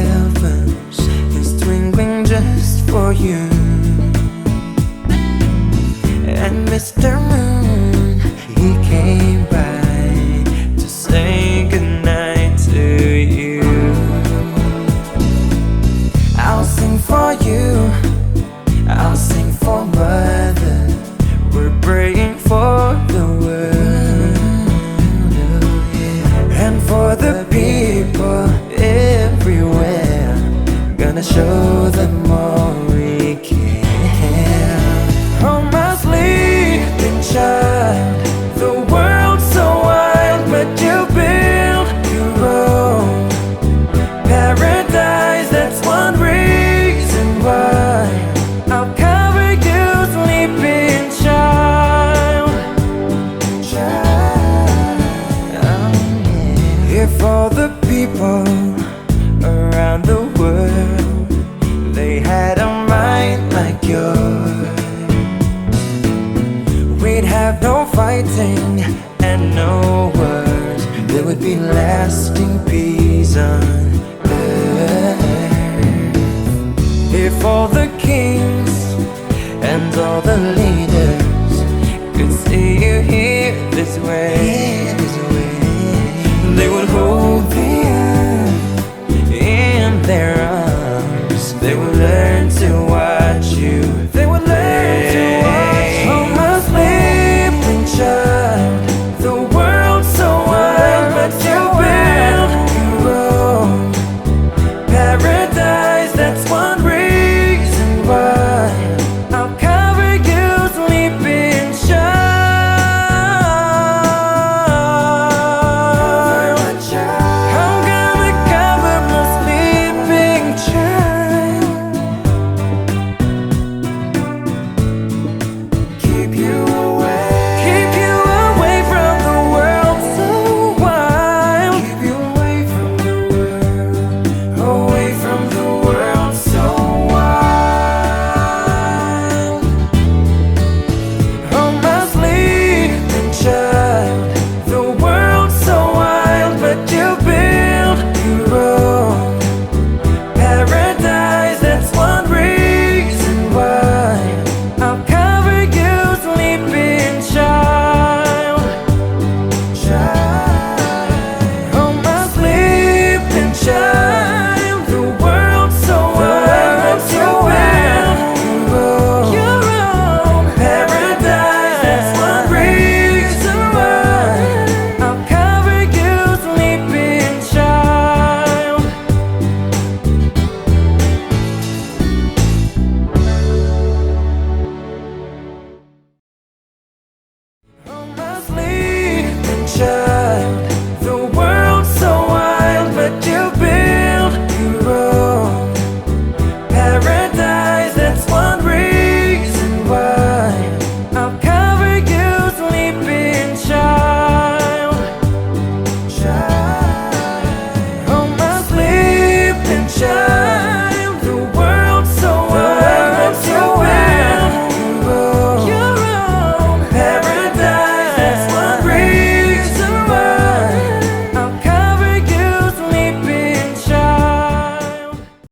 heavens is twinkling just for you. And Mr. Moon, he came by to say goodnight to you. I'll sing for you, I'll sing for Mother. We're praying for the world, and for the people everywhere. Gonna show them all we can. Oh, my sleeping child, the world's so wild, but you build your own paradise. That's one reason why I'll cover you, sleeping child. If all the people around the world, they had a mind like yours, we'd have no fighting and no wars. There would be lasting peace on earth. If all the kings and all the leaders could see you here this way,